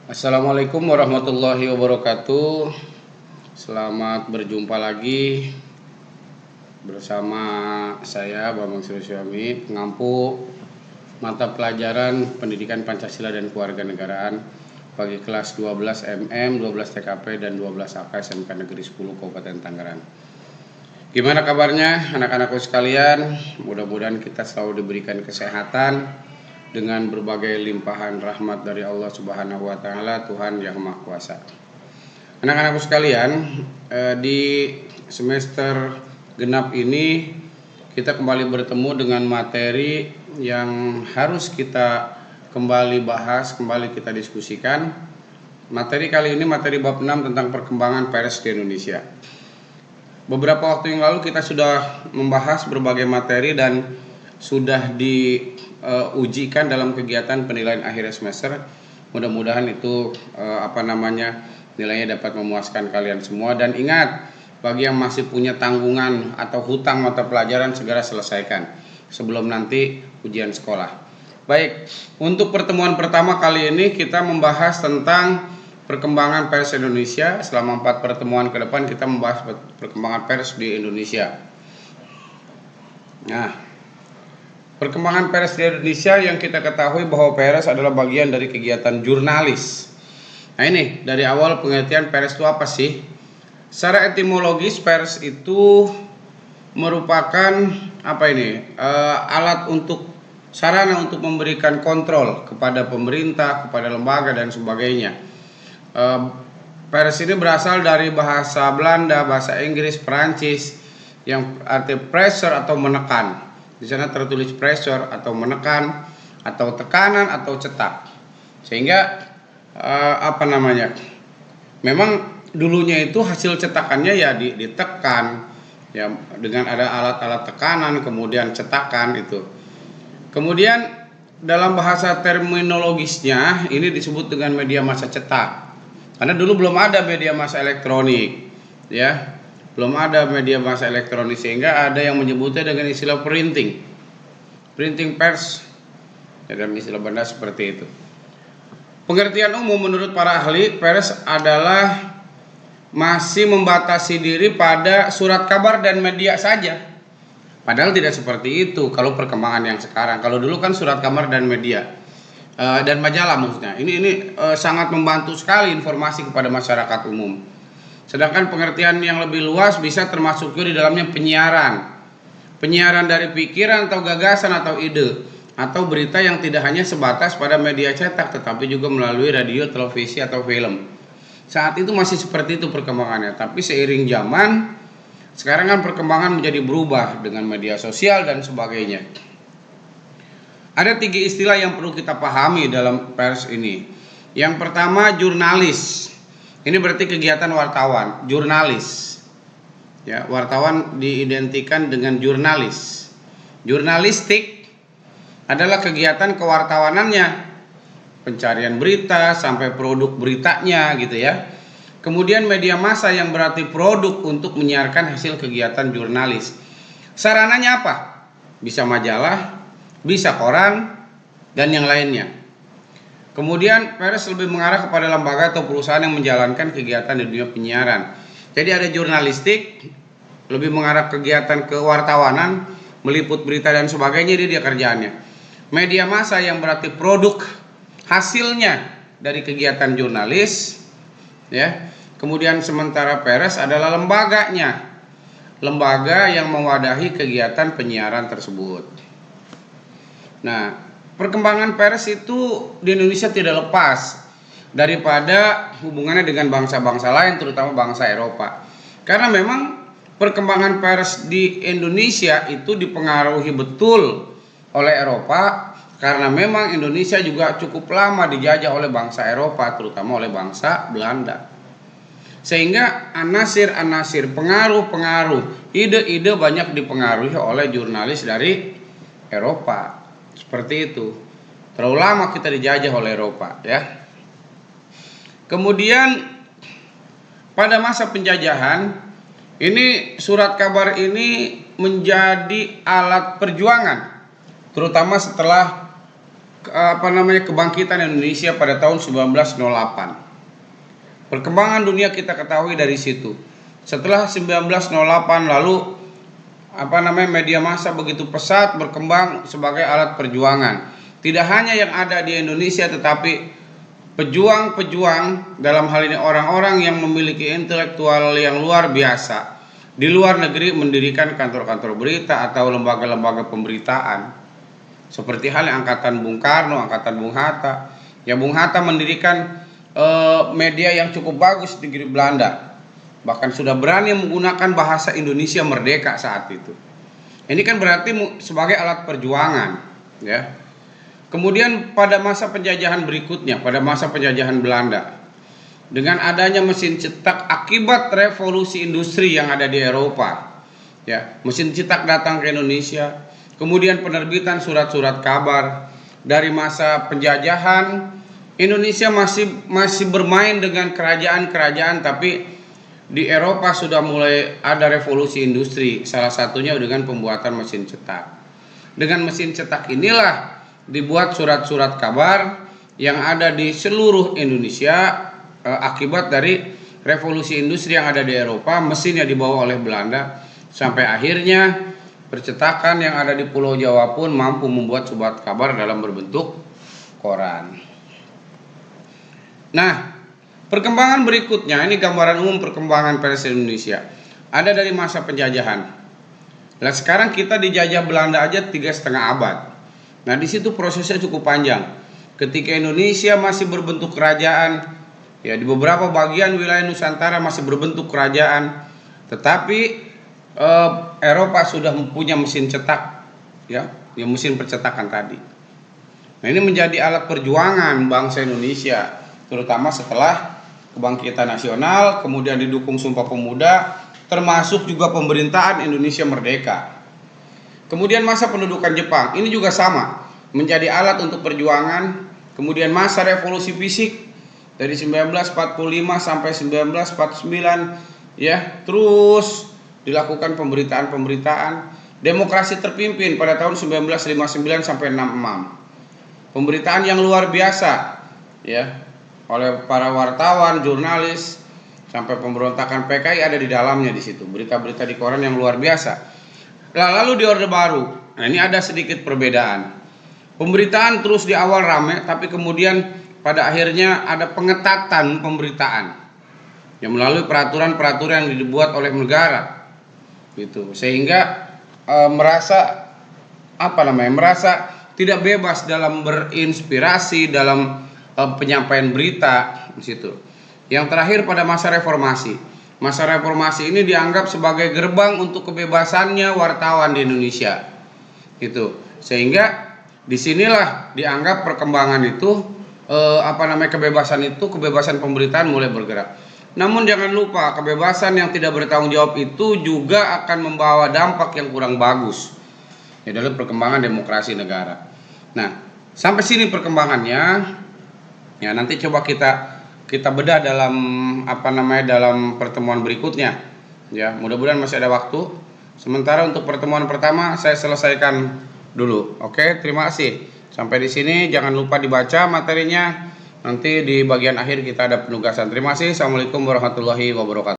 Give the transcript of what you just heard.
Assalamualaikum warahmatullahi wabarakatuh. Selamat berjumpa lagi bersama saya Bambang Suryami, pengampu mata pelajaran Pendidikan Pancasila dan Kewarganegaraan bagi kelas 12 MM, 12 TKP dan 12 AK SMK Negeri 10 Kabupaten Tangerang. Gimana kabarnya anak-anakku sekalian? Mudah-mudahan kita selalu diberikan kesehatan dengan berbagai limpahan rahmat dari Allah Subhanahu wa taala, Tuhan yang Maha Kuasa. Anak-anakku sekalian, di semester genap ini kita kembali bertemu dengan materi yang harus kita kembali bahas, kembali kita diskusikan. Materi kali ini materi bab 6 tentang perkembangan pers di Indonesia. Beberapa waktu yang lalu kita sudah membahas berbagai materi dan sudah diujikan dalam kegiatan penilaian akhir semester. Mudah-mudahan itu nilainya dapat memuaskan kalian semua. Dan ingat, bagi yang masih punya tanggungan atau hutang mata pelajaran, segera selesaikan sebelum nanti ujian sekolah. Baik, untuk pertemuan pertama kali ini kita membahas tentang perkembangan pers Indonesia. Selama 4 pertemuan ke depan kita membahas perkembangan pers di Indonesia. Nah, perkembangan pers di Indonesia yang kita ketahui bahwa pers adalah bagian dari kegiatan jurnalis. Nah, ini dari awal pengertian pers itu apa sih? Secara etimologis pers itu merupakan sarana untuk memberikan kontrol kepada pemerintah, kepada lembaga dan sebagainya. Pers ini berasal dari bahasa Belanda, bahasa Inggris, Perancis yang arti pressure atau menekan. Di sana tertulis pressure atau menekan atau tekanan atau cetak. Sehingga memang dulunya itu hasil cetakannya ya ditekan ya dengan ada alat-alat tekanan, kemudian cetakan itu. Kemudian dalam bahasa terminologisnya ini disebut dengan media massa cetak. Karena dulu belum ada media massa elektronik, ya, belum ada media massa elektronik, sehingga ada yang menyebutnya dengan istilah printing pers, ya, dalam istilah benda seperti itu. Pengertian umum menurut para ahli, pers adalah masih membatasi diri pada surat kabar dan media saja. Padahal tidak seperti itu kalau perkembangan yang sekarang. Kalau dulu kan surat kabar dan media. Dan majalah maksudnya. Ini sangat membantu sekali informasi kepada masyarakat umum. Sedangkan pengertian yang lebih luas bisa termasuk juga di dalamnya penyiaran. Penyiaran dari pikiran atau gagasan atau ide atau berita yang tidak hanya sebatas pada media cetak tetapi juga melalui radio, televisi atau film. Saat itu masih seperti itu perkembangannya, tapi seiring zaman sekarang kan perkembangan menjadi berubah dengan media sosial dan sebagainya. Ada 3 istilah yang perlu kita pahami dalam pers ini. Yang pertama, jurnalis. Ini berarti kegiatan wartawan, jurnalis. Ya, wartawan diidentikan dengan jurnalis. Jurnalistik adalah kegiatan kewartawanannya, pencarian berita sampai produk beritanya gitu ya. Kemudian media massa yang berarti produk untuk menyiarkan hasil kegiatan jurnalis. Sarananya apa? Bisa majalah, bisa koran, dan yang lainnya. Kemudian pers lebih mengarah kepada lembaga atau perusahaan yang menjalankan kegiatan di dunia penyiaran. Jadi ada jurnalistik, lebih mengarah kegiatan kewartawanan, meliput berita dan sebagainya, dia kerjaannya. Media massa yang berarti produk hasilnya dari kegiatan jurnalis, ya. Kemudian sementara pers adalah lembaganya, lembaga yang mewadahi kegiatan penyiaran tersebut. Nah, perkembangan pers itu di Indonesia tidak lepas daripada hubungannya dengan bangsa-bangsa lain, terutama bangsa Eropa. Karena memang perkembangan pers di Indonesia itu dipengaruhi betul oleh Eropa, karena memang Indonesia juga cukup lama dijajah oleh bangsa Eropa, terutama oleh bangsa Belanda. Sehingga anasir-anasir, pengaruh-pengaruh, ide-ide banyak dipengaruhi oleh jurnalis dari Eropa. Seperti itu. Terlalu lama kita dijajah oleh Eropa, ya. Kemudian pada masa penjajahan ini surat kabar ini menjadi alat perjuangan, terutama setelah kebangkitan Indonesia pada tahun 1908. Perkembangan dunia kita ketahui dari situ. Setelah 1908 lalu media massa begitu pesat berkembang sebagai alat perjuangan. Tidak hanya yang ada di Indonesia, tetapi pejuang-pejuang, dalam hal ini orang-orang yang memiliki intelektual yang luar biasa di luar negeri, mendirikan kantor-kantor berita atau lembaga-lembaga pemberitaan. Seperti halnya Angkatan Bung Karno, Angkatan Bung Hatta. Ya, Bung Hatta mendirikan media yang cukup bagus di negeri Belanda. Bahkan sudah berani menggunakan bahasa Indonesia merdeka saat itu. Ini kan berarti sebagai alat perjuangan, ya. Kemudian pada masa penjajahan berikutnya, pada masa penjajahan Belanda, dengan adanya mesin cetak akibat revolusi industri yang ada di Eropa, ya, mesin cetak datang ke Indonesia. Kemudian penerbitan surat-surat kabar. Dari masa penjajahan, Indonesia masih bermain dengan kerajaan-kerajaan, tapi di Eropa sudah mulai ada revolusi industri, salah satunya dengan pembuatan mesin cetak. Dengan mesin cetak inilah dibuat surat-surat kabar yang ada di seluruh Indonesia akibat dari revolusi industri yang ada di Eropa. Mesin yang dibawa oleh Belanda, sampai akhirnya percetakan yang ada di Pulau Jawa pun mampu membuat surat kabar dalam berbentuk koran. Nah, perkembangan berikutnya, ini gambaran umum perkembangan pers Indonesia. Ada dari masa penjajahan. Nah, sekarang kita dijajah Belanda aja 3,5 abad. Nah, di situ prosesnya cukup panjang. Ketika Indonesia masih berbentuk kerajaan, ya, di beberapa bagian wilayah Nusantara masih berbentuk kerajaan, tetapi Eropa sudah mempunyai mesin cetak, ya, yang mesin percetakan tadi. Nah, ini menjadi alat perjuangan bangsa Indonesia, terutama setelah kebangkitan nasional, kemudian didukung Sumpah Pemuda, termasuk juga pemerintahan Indonesia merdeka. Kemudian masa pendudukan Jepang, ini juga sama, menjadi alat untuk perjuangan. Kemudian masa revolusi fisik dari 1945 sampai 1949, ya, terus dilakukan pemberitaan-pemberitaan. Demokrasi terpimpin pada tahun 1959 sampai 66. Pemberitaan yang luar biasa, ya, oleh para wartawan, jurnalis, sampai pemberontakan PKI ada di dalamnya di situ. Berita-berita di koran yang luar biasa. Lalu di Orde Baru, nah ini ada sedikit perbedaan. Pemberitaan terus di awal rame, tapi kemudian pada akhirnya ada pengetatan pemberitaan yang melalui peraturan-peraturan yang dibuat oleh negara, gitu. Sehingga merasa tidak bebas dalam berinspirasi dalam penyampaian berita di situ. Yang terakhir pada masa reformasi. Masa reformasi ini dianggap sebagai gerbang untuk kebebasannya wartawan di Indonesia. Gitu. Sehingga disinilah dianggap perkembangan itu kebebasan pemberitaan mulai bergerak. Namun jangan lupa, kebebasan yang tidak bertanggung jawab itu juga akan membawa dampak yang kurang bagus, ya, dalam perkembangan demokrasi negara. Nah, sampai sini perkembangannya. Ya, nanti coba kita bedah dalam dalam pertemuan berikutnya. Ya, mudah-mudahan masih ada waktu. Sementara untuk pertemuan pertama saya selesaikan dulu. Oke, terima kasih. Sampai di sini, jangan lupa dibaca materinya. Nanti di bagian akhir kita ada penugasan. Terima kasih. Assalamualaikum warahmatullahi wabarakatuh.